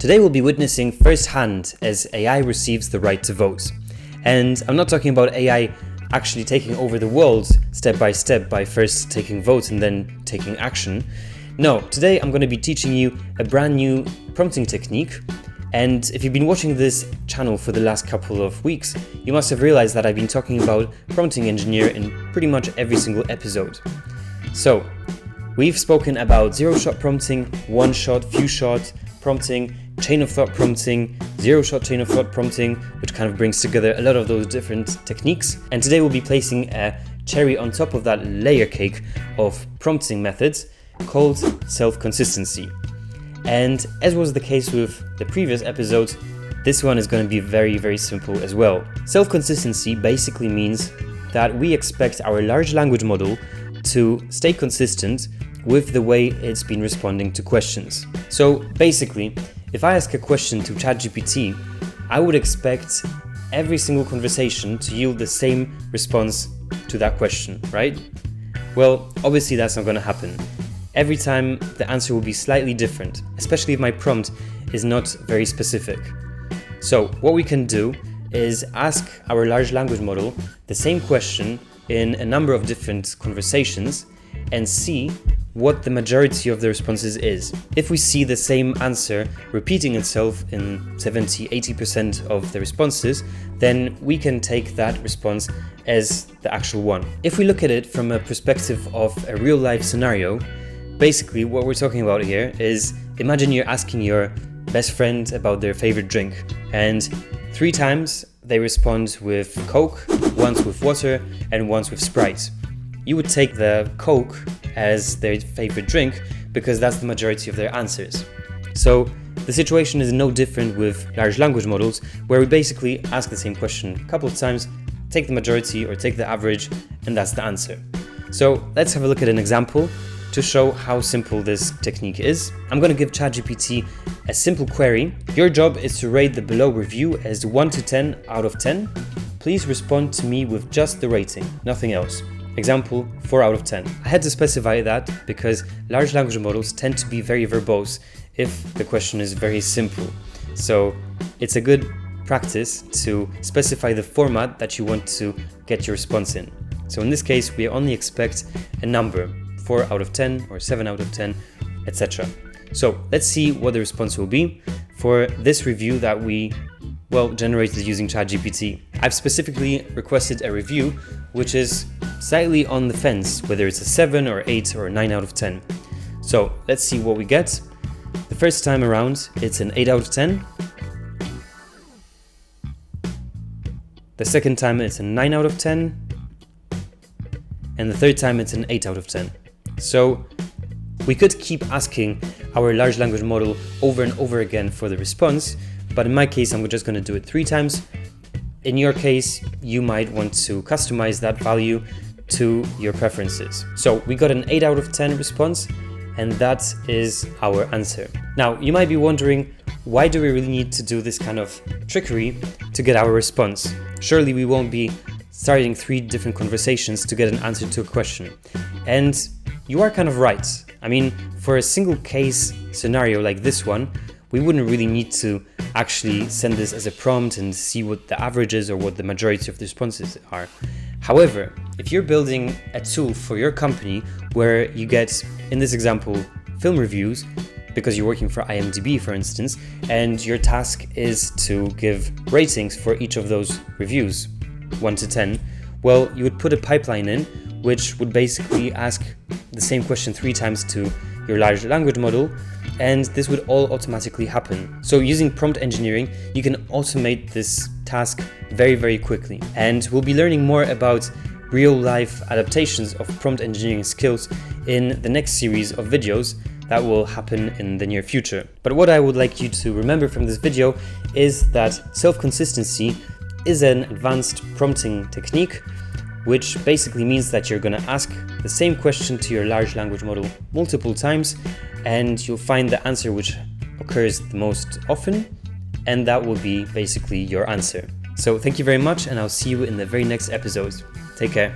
Today we'll be witnessing firsthand as AI receives the right to vote. And I'm not talking about AI actually taking over the world step by first taking votes and then taking action. No, today I'm going to be teaching you a brand new prompting technique. And if you've been watching this channel for the last couple of weeks, you must have realized that I've been talking about prompting engineer in pretty much every single episode. So, we've spoken about zero-shot prompting, one-shot, few-shot prompting, chain of thought prompting, zero-shot chain of thought prompting, which kind of brings together a lot of those different techniques. And today we'll be placing a cherry on top of that layer cake of prompting methods called self-consistency. And as was the case with the previous episodes, this one is going to be very, very simple as well. Self-consistency basically means that we expect our large language model to stay consistent with the way it's been responding to questions. So basically, if I ask a question to ChatGPT, I would expect every single conversation to yield the same response to that question, right? Well, obviously that's not going to happen. Every time the answer will be slightly different, especially if my prompt is not very specific. So what we can do is ask our large language model the same question in a number of different conversations and see what the majority of the responses is. If we see the same answer repeating itself in 70-80% of the responses, then we can take that response as the actual one. If we look at it from a perspective of a real life scenario, basically what we're talking about here is, imagine you're asking your best friend about their favorite drink, and 3 times they respond with Coke, once with water, and once with Sprite. You would take the Coke as their favorite drink because that's the majority of their answers. So the situation is no different with large language models, where we basically ask the same question a couple of times, take the majority or take the average, and that's the answer. So let's have a look at an example to show how simple this technique is. I'm going to give ChatGPT a simple query. Your job is to rate the below review as 1 to 10 out of 10. Please respond to me with just the rating, nothing else. Example, 4 out of 10. I had to specify that because large language models tend to be very verbose if the question is very simple. So it's a good practice to specify the format that you want to get your response in. So in this case, we only expect a number, 4 out of 10 or 7 out of 10, etc. So let's see what the response will be for this review that we generated using ChatGPT. I've specifically requested a review which is slightly on the fence, whether it's a 7 or 8 or 9 out of 10. So let's see what we get. The first time around, it's an 8 out of 10. The second time, it's a 9 out of 10. And the third time, it's an 8 out of 10. So we could keep asking our large language model over and over again for the response, but in my case, I'm just going to do it 3 times. In your case, you might want to customize that value to your preferences. So we got an 8 out of 10 response, and that is our answer. Now, you might be wondering, why do we really need to do this kind of trickery to get our response? Surely we won't be starting 3 different conversations to get an answer to a question. And you are kind of right. I mean, for a single case scenario like this one, we wouldn't really need to actually send this as a prompt and see what the averages or what the majority of the responses are. However, if you're building a tool for your company where you get, in this example, film reviews, because you're working for IMDb, for instance, and your task is to give ratings for each of those reviews, 1 to 10, well, you would put a pipeline in which would basically ask the same question 3 times to your large language model, and this would all automatically happen. So using prompt engineering, you can automate this task very, very quickly. And we'll be learning more about real-life adaptations of prompt engineering skills in the next series of videos that will happen in the near future. But what I would like you to remember from this video is that self-consistency is an advanced prompting technique, which basically means that you're going to ask the same question to your large language model multiple times, and you'll find the answer which occurs the most often, and that will be basically your answer. So thank you very much, and I'll see you in the very next episode. Take care.